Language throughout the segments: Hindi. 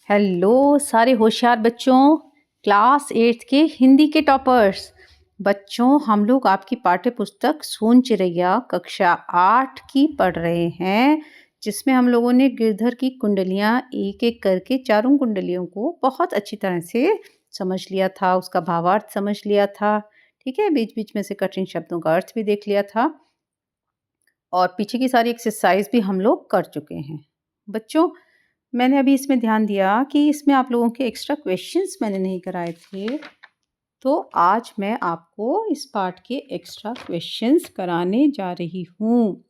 हेलो सारे होशियार बच्चों, क्लास 8 के हिंदी के टॉपर्स। बच्चों, हम लोग आपकी पाठ्य पुस्तक सोन चिरैया कक्षा 8 की पढ़ रहे हैं, जिसमें हम लोगों ने गिरधर की कुंडलियाँ एक एक करके चारों कुंडलियों को बहुत अच्छी तरह से समझ लिया था, उसका भावार्थ समझ लिया था। ठीक है, बीच बीच में से कठिन शब्दों का अर्थ भी देख लिया था और पीछे की सारी एक्सरसाइज भी हम लोग कर चुके हैं। बच्चों, मैंने अभी इसमें ध्यान दिया कि इसमें आप लोगों के एक्स्ट्रा क्वेश्चंस मैंने नहीं कराए थे, तो आज मैं आपको इस पार्ट के एक्स्ट्रा क्वेश्चंस कराने जा रही हूँ।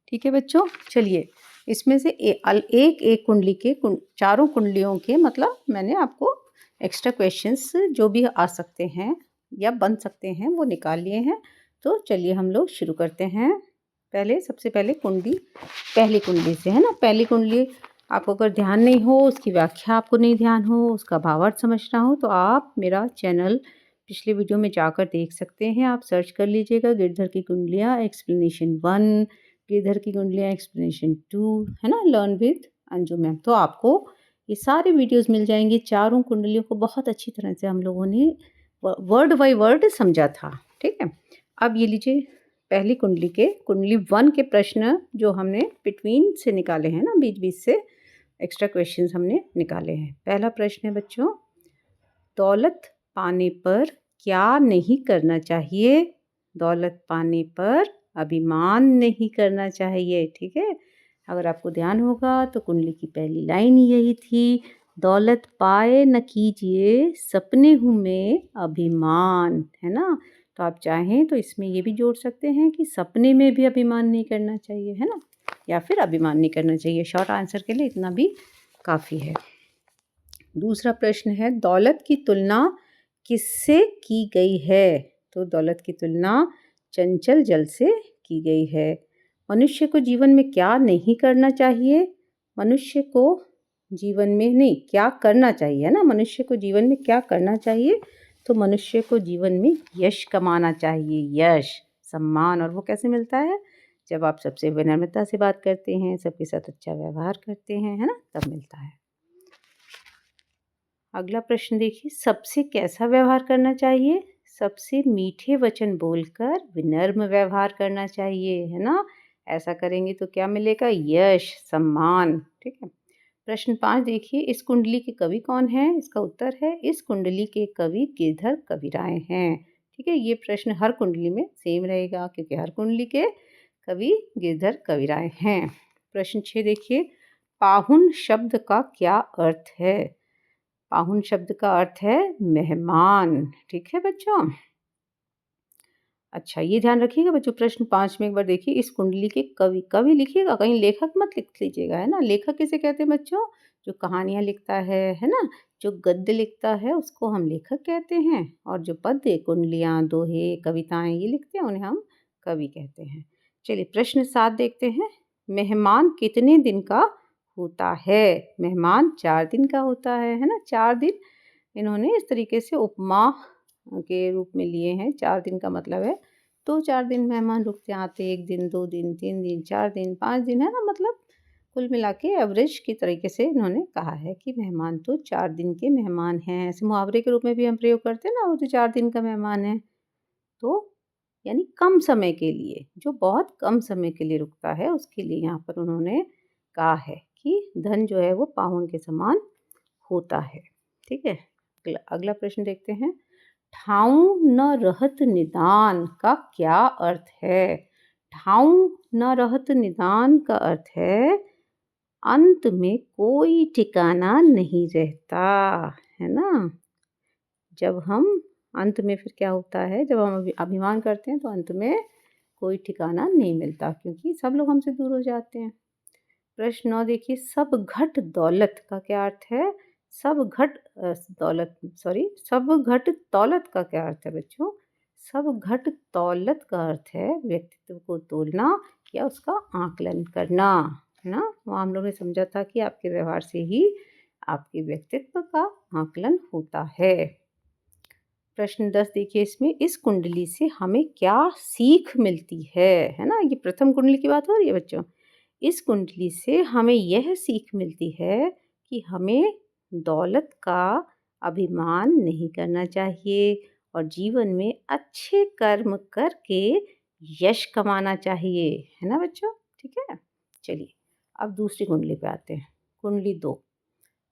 ठीक है बच्चों, चलिए इसमें से एक एक कुंडली के चारों कुंडलियों के मतलब मैंने आपको एक्स्ट्रा क्वेश्चंस जो भी आ सकते हैं या बन सकते हैं वो निकाल लिए हैं। तो चलिए हम लोग शुरू करते हैं। सबसे पहले पहली कुंडली से, है ना। पहली कुंडली आपको अगर ध्यान नहीं हो, उसकी व्याख्या आपको नहीं ध्यान हो, उसका भावार्थ समझना हो, तो आप मेरा चैनल पिछले वीडियो में जाकर देख सकते हैं। आप सर्च कर लीजिएगा गिरधर की कुंडलियाँ एक्सप्लेनेशन 1, गिरधर की कुंडलियाँ एक्सप्लेनेशन 2, है ना, लर्न विद अंजू मैम। तो आपको ये सारे वीडियोस मिल जाएंगे। चारों कुंडलियों को बहुत अच्छी तरह से हम लोगों ने वर्ड बाय वर्ड समझा था। ठीक है, अब ये लीजिए पहली कुंडली 1 के प्रश्न जो हमने बिटवीन से निकाले हैं ना, बीच बीच से एक्स्ट्रा क्वेश्चंस हमने निकाले हैं। पहला प्रश्न है बच्चों, दौलत पाने पर क्या नहीं करना चाहिए? दौलत पाने पर अभिमान नहीं करना चाहिए। ठीक है, अगर आपको ध्यान होगा तो कुंडली की पहली लाइन यही थी, दौलत पाए न कीजिए सपने हूँ में अभिमान, है ना। तो आप चाहें तो इसमें ये भी जोड़ सकते हैं कि सपने में भी अभिमान नहीं करना चाहिए, है ना, या फिर अभिमान नहीं करना चाहिए। शॉर्ट आंसर के लिए इतना भी काफ़ी है। दूसरा प्रश्न है, दौलत की तुलना किससे की गई है? तो दौलत की तुलना चंचल जल से की गई है। मनुष्य को जीवन में क्या नहीं करना चाहिए? मनुष्य को जीवन में नहीं, क्या करना चाहिए, है ना। मनुष्य को जीवन में क्या करना चाहिए? तो मनुष्य को जीवन में यश कमाना चाहिए। यश, सम्मान। और वो कैसे मिलता है? जब आप सबसे विनम्रता से बात करते हैं, सबके साथ अच्छा व्यवहार करते हैं, है ना, तब मिलता है। अगला प्रश्न देखिए, सबसे कैसा व्यवहार करना चाहिए? सबसे मीठे वचन बोलकर विनम्र व्यवहार करना चाहिए, है ना। ऐसा करेंगे तो क्या मिलेगा? यश, सम्मान। ठीक है। प्रश्न 5 देखिए, इस कुंडली के कवि कौन है? इसका उत्तर है, इस कुंडली के कवि गिरधर कविराय हैं। ठीक है, ये प्रश्न हर कुंडली में सेम रहेगा क्योंकि हर कुंडली के कवि गिरधर कविराय हैं। प्रश्न 6 देखिए, पाहुन शब्द का क्या अर्थ है? पाहुन शब्द का अर्थ है मेहमान। ठीक है बच्चों, अच्छा ये ध्यान रखिएगा बच्चों। प्रश्न 5 में एक बार देखिए, इस कुंडली के कवि लिखिएगा, कहीं लेखक मत लिख लीजिएगा, है ना। लेखक किसे कहते हैं बच्चों? जो कहानियाँ लिखता है ना, जो गद्य लिखता है उसको हम लेखक कहते हैं, और जो पद्य, कुंडलियाँ, दोहे, कविताएं ये लिखते हैं उन्हें हम कवि कहते हैं। चलिए प्रश्न 7 देखते हैं, मेहमान कितने दिन का होता है? मेहमान 4 दिन का होता है ना। 4 दिन इन्होंने इस तरीके से उपमा के रूप में लिए हैं। 4 दिन का मतलब है 2-4 दिन मेहमान रुकते आते, 1 दिन, 2 दिन, 3 दिन, 4 दिन, 5 दिन, है ना। मतलब कुल मिला के एवरेज की तरीके से इन्होंने कहा है कि मेहमान तो 4 दिन के मेहमान हैं। ऐसे मुहावरे के रूप में भी हम प्रयोग करते हैं ना, वो तो 4 दिन का मेहमान है। तो यानी कम समय के लिए, जो बहुत कम समय के लिए रुकता है, उसके लिए यहाँ पर उन्होंने कहा है कि धन जो है वो पाहुन के समान होता है। ठीक है, अगला प्रश्न देखते हैं, ठाऊं न रहत निदान का क्या अर्थ है? ठाऊं न रहत निदान का अर्थ है अंत में कोई ठिकाना नहीं रहता, है ना। जब हम अंत में फिर क्या होता है, जब हम अभिमान करते हैं तो अंत में कोई ठिकाना नहीं मिलता, क्योंकि सब लोग हमसे दूर हो जाते हैं। प्रश्न 9 देखिए, सब घट दौलत का क्या अर्थ है? सब घट दौलत का क्या अर्थ है बच्चों? सब घट दौलत का अर्थ है व्यक्तित्व को तोलना या उसका आकलन करना, है ना। वहाँ हम लोगों ने समझा था कि आपके व्यवहार से ही आपके व्यक्तित्व का आकलन होता है। प्रश्न 10 देखिए, इसमें इस कुंडली से हमें क्या सीख मिलती है ना। ये प्रथम कुंडली की बात हो रही है बच्चों। इस कुंडली से हमें यह सीख मिलती है कि हमें दौलत का अभिमान नहीं करना चाहिए और जीवन में अच्छे कर्म करके यश कमाना चाहिए, है ना बच्चों? ठीक है? चलिए, अब दूसरी कुंडली पे आते हैं। कुंडली 2,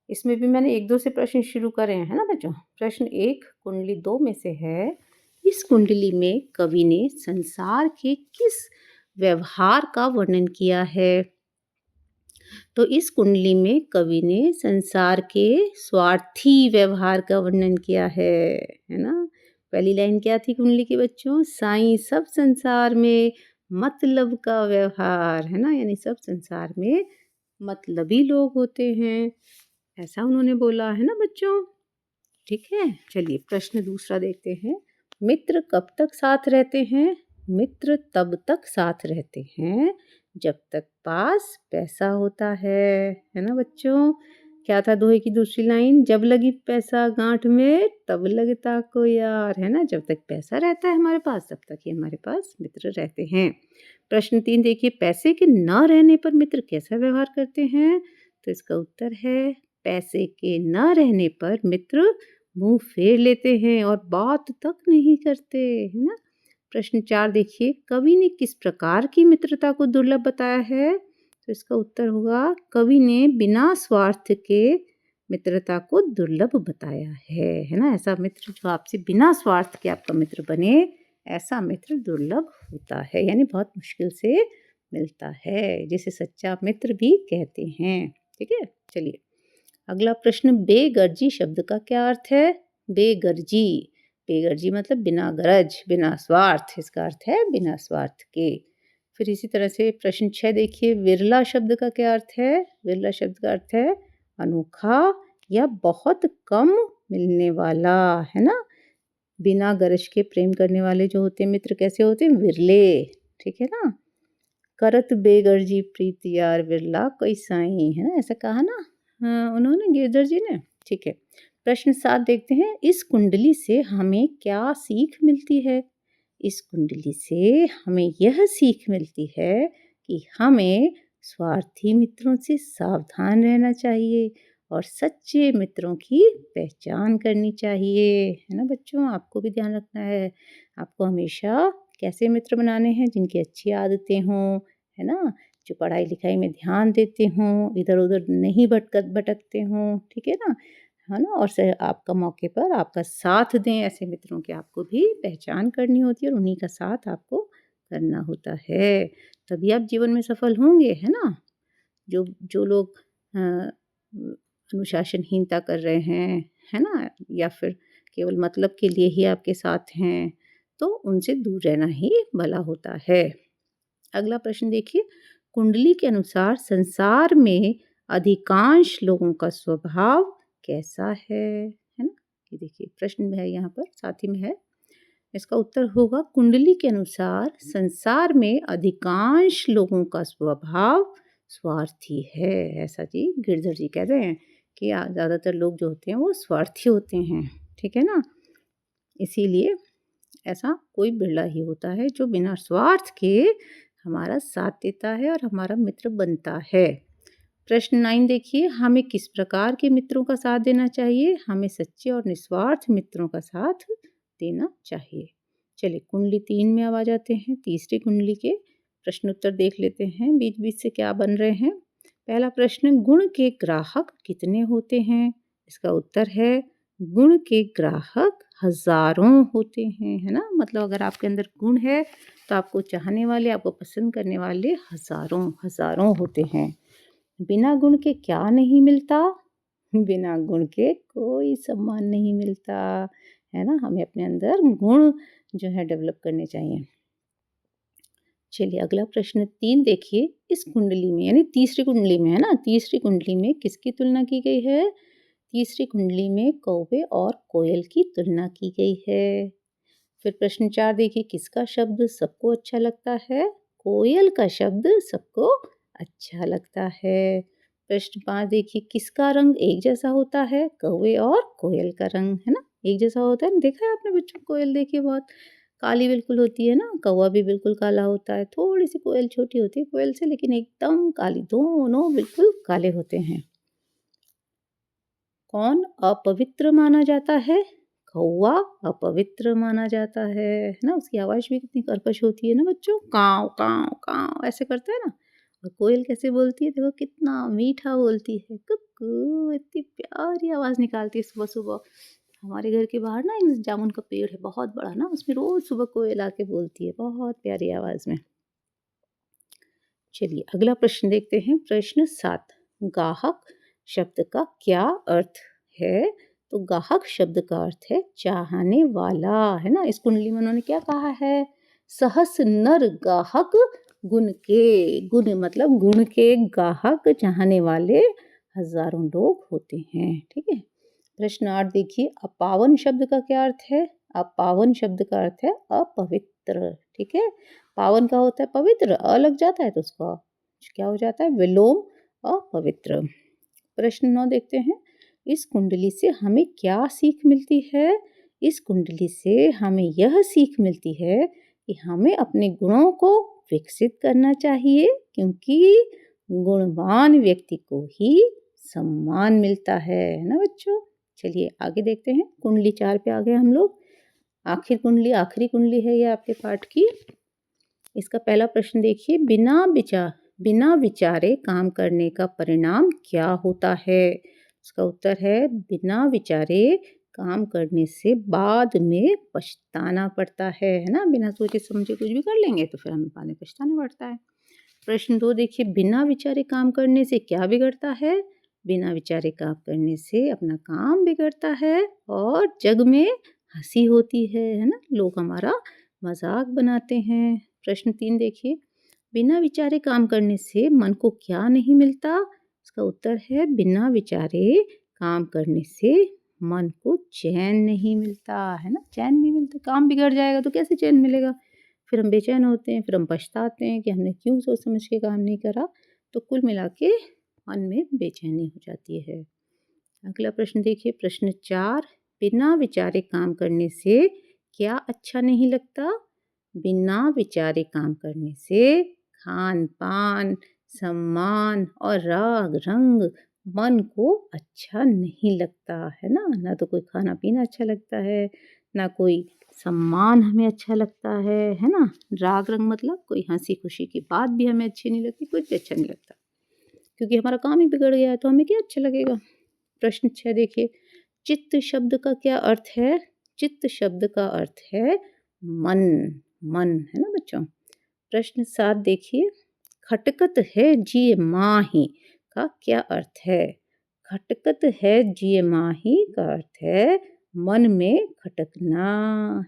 इसमें भी मैंने 1-2 से प्रश्न शुरू करे हैं, है ना बच्चों? प्रश्न 1 कुंडली 2 में से है, इस कुंडली में कवि ने संसार के किस व्यवहार का वर्णन किया है? तो इस कुंडली में कवि ने संसार के स्वार्थी व्यवहार का वर्णन किया है ना? पहली लाइन क्या थी कुंडली के बच्चों? साईं सब संसार में मतलब का व्यवहार, है ना? यानी सब संसार में मतलबी लोग होते हैं, ऐसा उन्होंने बोला, है ना बच्चों? ठीक है, चलिए प्रश्न दूसरा देखते हैं। मित्र कब तक साथ रहते हैं? मित्र तब तक साथ रहते हैं जब तक पास पैसा होता है ना बच्चों? क्या था दोहे की दूसरी लाइन? जब लगी पैसा गांठ में तब लगता को यार, है ना? जब तक पैसा रहता है हमारे पास तब तक ही हमारे पास मित्र रहते हैं। प्रश्न 3 देखिए, पैसे के न रहने पर मित्र कैसा व्यवहार करते हैं? तो इसका उत्तर है, पैसे के न रहने पर मित्र मुंह फेर लेते हैं और बात तक नहीं करते, है ना? प्रश्न 4 देखिए, कवि ने किस प्रकार की मित्रता को दुर्लभ बताया है? तो इसका उत्तर होगा, कवि ने बिना स्वार्थ के मित्रता को दुर्लभ बताया है ना? ऐसा मित्र जो आपसे बिना स्वार्थ के आपका मित्र बने, ऐसा मित्र दुर्लभ होता है, यानी बहुत मुश्किल से मिलता है, जिसे सच्चा मित्र भी कहते हैं। ठीक है, चलिए अगला प्रश्न, बेगर्जी शब्द का क्या अर्थ है? बेगर्जी, बेगर्जी मतलब बिना गरज, बिना स्वार्थ, इसका अर्थ है बिना स्वार्थ के। फिर इसी तरह से प्रश्न 6 देखिए, विरला शब्द का क्या अर्थ है? विरला शब्द का अर्थ है अनोखा या बहुत कम मिलने वाला, है ना? बिना गरज के प्रेम करने वाले जो होते हैं मित्र कैसे होते हैं? विरले, ठीक है ना? करत बेगर्जी प्रीत यार विरला कोई साईं, है ना? ऐसा कहा ना उन्होंने, गिरधर जी ने। ठीक है, प्रश्न 7 देखते हैं, इस कुंडली से हमें क्या सीख मिलती है? इस कुंडली से हमें यह सीख मिलती है कि हमें स्वार्थी मित्रों से सावधान रहना चाहिए और सच्चे मित्रों की पहचान करनी चाहिए, है ना बच्चों? आपको भी ध्यान रखना है, आपको हमेशा कैसे मित्र बनाने हैं? जिनकी अच्छी आदतें हों, है ना? जो पढ़ाई लिखाई में ध्यान देते हों, इधर उधर नहीं भटकते हों, ठीक है ना? है ना? और आपका मौके पर आपका साथ दें, ऐसे मित्रों की आपको भी पहचान करनी होती है और उन्हीं का साथ आपको करना होता है, तभी आप जीवन में सफल होंगे, है ना? जो जो लोग अनुशासनहीनता कर रहे हैं, है ना? या फिर केवल मतलब के लिए ही आपके साथ हैं, तो उनसे दूर रहना ही भला होता है। अगला प्रश्न देखिए, कुंडली के अनुसार संसार में अधिकांश लोगों का स्वभाव कैसा है ना? ये देखिए प्रश्न में है, यहाँ पर साथ ही में है, इसका उत्तर होगा, कुंडली के अनुसार संसार में अधिकांश लोगों का स्वभाव स्वार्थी है। ऐसा जी गिरधर जी कह रहे हैं कि ज़्यादातर लोग जो होते हैं वो स्वार्थी होते हैं, ठीक है ना? इसीलिए ऐसा कोई बिरला ही होता है जो बिना स्वार्थ के हमारा साथ देता है और हमारा मित्र बनता है। प्रश्न 9 देखिए, हमें किस प्रकार के मित्रों का साथ देना चाहिए? हमें सच्चे और निस्वार्थ मित्रों का साथ देना चाहिए। चलिए कुंडली 3 में अब आ जाते हैं, तीसरी कुंडली के प्रश्न उत्तर देख लेते हैं, बीच बीच से क्या बन रहे हैं। पहला प्रश्न, गुण के ग्राहक कितने होते हैं? इसका उत्तर है, गुण के ग्राहक हजारों होते हैं, है ना? मतलब अगर आपके अंदर गुण है तो आपको चाहने वाले, आपको पसंद करने वाले हजारों हजारों होते हैं। बिना गुण के क्या नहीं मिलता? बिना गुण के कोई सम्मान नहीं मिलता, है ना? हमें अपने अंदर गुण जो है डेवलप करने चाहिए। चलिए अगला प्रश्न 3 देखिए, इस कुंडली में यानी तीसरी कुंडली में, है ना? तीसरी कुंडली में किसकी तुलना की गई है? तीसरी कुंडली में कौवे और कोयल की तुलना की गई है। फिर प्रश्न 4 देखिए, किसका शब्द सबको अच्छा लगता है? कोयल का शब्द सबको अच्छा लगता है। प्रश्न 5 देखिए, किसका रंग एक जैसा होता है? कौवे और कोयल का रंग, है ना? एक जैसा होता है ना? देखा है आपने बच्चों? कोयल देखिए बहुत काली बिल्कुल होती है ना, कौवा भी बिल्कुल काला होता है, थोड़ी सी कोयल छोटी होती है कोयल से, लेकिन एकदम काली, दोनों बिल्कुल काले होते हैं। कौन अपवित्र माना जाता है? कौवा अपवित्र माना जाता है ना? उसकी आवाज़ भी कितनी कर्कश होती है ना बच्चों, काँव काँव काँव ऐसे करता है ना। और कोयल कैसे बोलती है, देखो कितना मीठा बोलती है, कुक्कू इतनी प्यारी आवाज़ निकालती है सुबह-सुबह। हमारे घर के बाहर ना एक जामुन का पेड़ है बहुत बड़ा ना, उसमें रोज़ सुबह कोयल आके बोलती है बहुत प्यारी आवाज़ में। चलिए अगला प्रश्न देखते हैं। प्रश्न 7, गाहक शब्द का क्या अर्थ है? तो गाहक शब्द का अर्थ है चाहने वाला, है ना। इस कुंडली में उन्होंने क्या कहा है? सहस नर गाहक गुण के, गुण मतलब गुण के गाहक चाहने वाले हजारों लोग होते हैं, ठीक है। प्रश्न 8 देखिए, अपावन शब्द का क्या अर्थ है? अपावन शब्द का अर्थ है अपवित्र, ठीक है। पावन का होता है पवित्र, अ लग जाता है तो उसका क्या हो जाता है? विलोम अपवित्र। प्रश्न 9 देखते हैं, इस कुंडली से हमें क्या सीख मिलती है? इस कुंडली से हमें यह सीख मिलती है कि हमें अपने गुणों को विकसित करना चाहिए, क्योंकि गुणवान व्यक्ति को ही सम्मान मिलता है ना बच्चों। चलिए आगे देखते हैं, कुंडली 4 पे आ गए हम लोग। आखिरी कुंडली है ये आपके पाठ की। इसका पहला प्रश्न देखिए, बिना विचारे काम करने का परिणाम क्या होता है? इसका उत्तर है बिना विचारे काम करने से बाद में पछताना पड़ता है ना। बिना सोचे समझे कुछ भी कर लेंगे तो फिर हमें बाद में पछताना पड़ता है। प्रश्न 2 देखिए, बिना विचारे काम करने से क्या बिगड़ता है? बिना विचारे काम करने से अपना काम बिगड़ता है और जग में हंसी होती है ना। लोग हमारा मजाक बनाते हैं। प्रश्न 3 देखिए, बिना विचारे काम करने से मन को क्या नहीं मिलता? इसका उत्तर है बिना विचारे काम करने से मन को चैन नहीं मिलता, है ना। चैन नहीं मिलता, काम बिगड़ जाएगा तो कैसे चैन मिलेगा? फिर हम बेचैन होते हैं, फिर हम पछताते हैं कि हमने क्यों सोच समझ के काम नहीं करा। तो कुल मिला के मन में बेचैनी हो जाती है। अगला प्रश्न देखिए, प्रश्न 4, बिना विचारे काम करने से क्या अच्छा नहीं लगता? बिना विचारे काम करने से खान पान, सम्मान और राग रंग मन को अच्छा नहीं लगता, है ना। ना तो कोई खाना पीना अच्छा लगता है, ना कोई सम्मान हमें अच्छा लगता है ना। राग रंग मतलब कोई हंसी खुशी की बात भी हमें अच्छी नहीं लगती, कुछ भी अच्छा नहीं लगता, क्योंकि हमारा काम ही बिगड़ गया है तो हमें क्या अच्छा लगेगा। प्रश्न 6 देखिए, चित्त शब्द का क्या अर्थ है? चित्त शब्द का अर्थ है मन, मन, है ना बच्चों। प्रश्न 7 देखिए, खटकत है जिय माही का क्या अर्थ है? खटकत है जिय माही का अर्थ है मन में खटकना,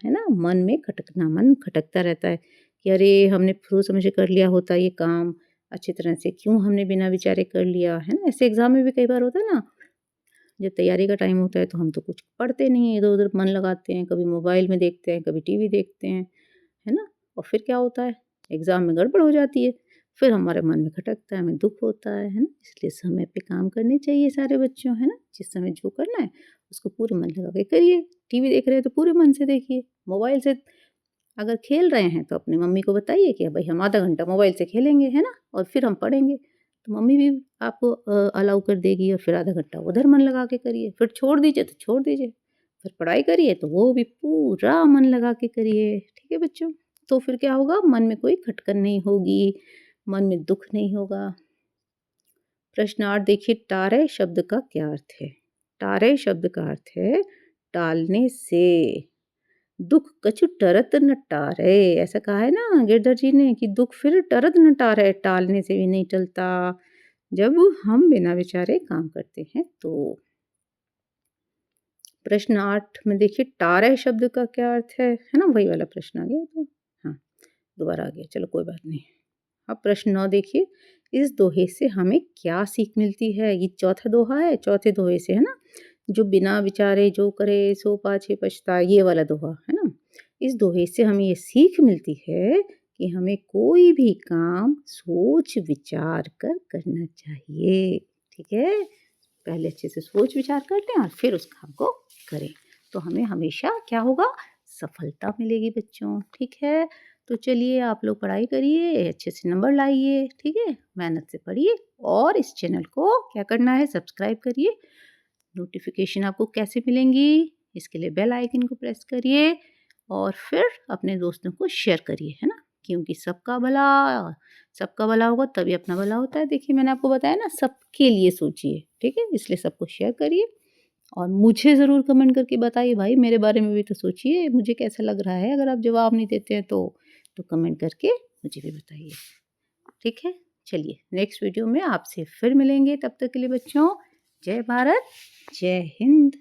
है ना। मन में खटकना, मन खटकता रहता है कि अरे हमने सोच समझ के कर लिया होता ये काम अच्छी तरह से, क्यों हमने बिना विचारे कर लिया, है ना। ऐसे एग्जाम में भी कई बार होता है ना, जब तैयारी का टाइम होता है तो हम तो कुछ पढ़ते नहीं हैं, इधर-उधर मन लगाते हैं, कभी मोबाइल में देखते हैं, कभी टीवी देखते हैं, है ना? और फिर क्या होता है, एग्ज़ाम में गड़बड़ हो जाती है, फिर हमारे मन में खटकता है, हमें दुःख होता है ना? इसलिए समय पे काम करने चाहिए सारे बच्चों, है ना? जिस समय जो करना है उसको पूरे मन लगा के करिए। टीवी देख रहे हैं तो पूरे मन से देखिए, मोबाइल से अगर खेल रहे हैं तो अपनी मम्मी को बताइए कि भाई हम आधा घंटा मोबाइल से खेलेंगे, है ना? और फिर हम पढ़ेंगे। तो मम्मी भी आपको अलाउ कर देगी और फिर आधा घंटा उधर मन लगा के करिए। फिर छोड़ दीजिए तो छोड़ दीजिए। फिर पढ़ाई करिए तो वो भी पूरा मन लगा के करिए। ठीक है बच्चों? तो फिर क्या होगा, मन में कोई खटकन नहीं होगी, मन में दुःख नहीं होगा। प्रश्न 8 देखिए, टारे शब्द का क्या अर्थ है? टारे शब्द का अर्थ है टालने से। दुख कछु टरत न टारे, ऐसा कहा है ना गिरधर जी ने कि दुख फिर टरत न टारे, टालने से भी नहीं टलता जब हम बिना विचारे काम करते हैं तो। प्रश्न 8 में देखिए, टारे शब्द का क्या अर्थ है ना, वही वाला प्रश्न आ गया तो हाँ दोबारा आ गया, चलो कोई बात नहीं। अब प्रश्न 9 देखिए, इस दोहे से हमें क्या सीख मिलती है? ये चौथा दोहा है, चौथे दोहे से, है ना, जो बिना विचारे जो करे सो पाछे पछताए, ये वाला दोहा है ना। इस दोहे से हमें ये सीख मिलती है कि हमें कोई भी काम सोच विचार कर करना चाहिए, ठीक है। पहले अच्छे से सोच विचार कर लें और फिर उस काम को करें, तो हमें हमेशा क्या होगा, सफलता मिलेगी बच्चों, ठीक है। तो चलिए आप लोग पढ़ाई करिए, अच्छे से नंबर लाइए, ठीक है, मेहनत से पढ़िए और इस चैनल को क्या करना है, सब्सक्राइब करिए नोटिफिकेशन आपको कैसे मिलेंगी? इसके लिए बेल आइकन को प्रेस करिए और फिर अपने दोस्तों को शेयर करिए, है ना? क्योंकि सबका भला होगा तभी अपना भला होता है। देखिए मैंने आपको बताया ना, सबके लिए सोचिए, ठीक है? इसलिए सबको शेयर करिए और मुझे ज़रूर कमेंट करके बताइए भाई, मेरे बारे में भी तो सोचिए, मुझे कैसा लग रहा है? अगर आप जवाब नहीं देते हैं तो कमेंट करके मुझे भी बताइए, ठीक है? चलिए नेक्स्ट वीडियो में आपसे फिर मिलेंगे, तब तक के लिए बच्चों जय भारत, जय हिंद।